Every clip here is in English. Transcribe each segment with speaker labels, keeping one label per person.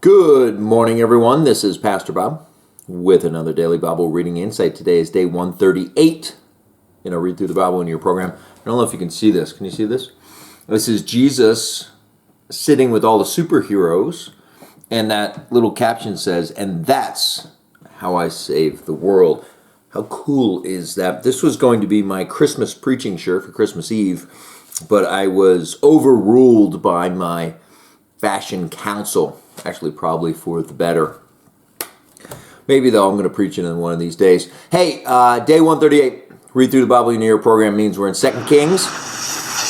Speaker 1: Good morning, everyone. This is Pastor Bob with another Daily Bible Reading Insight. Today is day 138 in our Read Through the Bible in your program. I don't know if you can see this. Can you see this? This is Jesus sitting with all the superheroes, and that little caption says, "And that's how I save the world." How cool is that? This was going to be my Christmas preaching shirt for Christmas Eve, but I was overruled by my fashion council. Actually, probably for the better. Maybe, though, I'm going to preach it in one of these days. Hey, day 138, Read Through the Bible in your program means we're in 2 Kings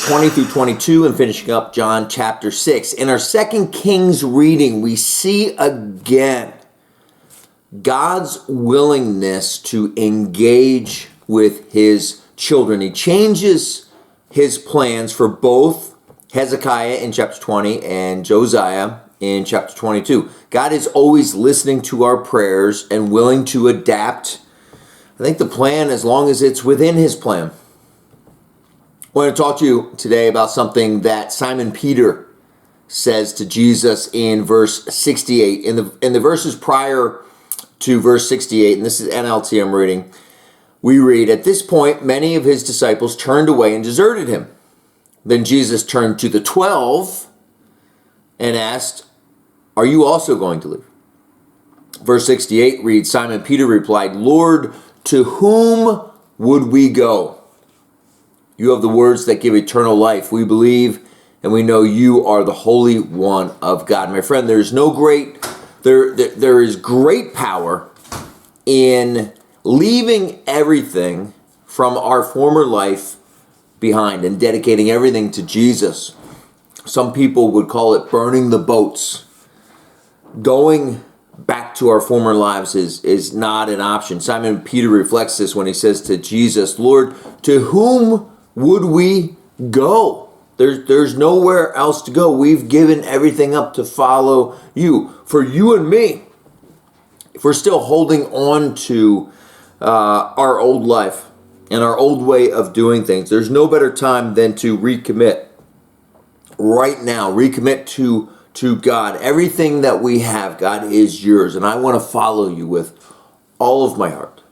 Speaker 1: 20 through 22 and finishing up John chapter 6. In our 2 Kings reading, we see again God's willingness to engage with his children. He changes his plans for both Hezekiah in chapter 20 and Josiah in chapter 22. God is always listening to our prayers and willing to adapt, I think, the plan as long as it's within his plan. I want to talk to you today about something that Simon Peter says to Jesus in verse 68. In the verses prior to verse 68, and this is NLT I'm reading, we read, "At this point, many of his disciples turned away and deserted him. Then Jesus turned to the 12 and asked, 'Are you also going to leave?' Verse 68 reads, "Simon Peter replied, 'Lord, to whom would we go? You have the words that give eternal life. We believe and we know you are the Holy One of God.'" My friend, there is great power in leaving everything from our former life behind and dedicating everything to Jesus. Some people would call it burning the boats. Going back to our former lives is not an option. Simon Peter reflects this when he says to Jesus, "Lord, to whom would we go? There's nowhere else to go. We've given everything up to follow you." For you and me, if we're still holding on to our old life and our old way of doing things, there's no better time than to recommit right now. Recommit to God. Everything that we have, God, is yours. And I want to follow you with all of my heart,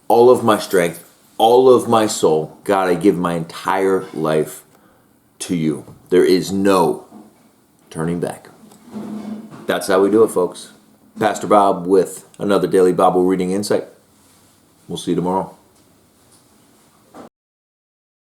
Speaker 1: all of my strength, all of my soul. God, I give my entire life to you. There is no turning back. That's how we do it, folks. Pastor Bob with another Daily Bible Reading Insight. We'll see you tomorrow.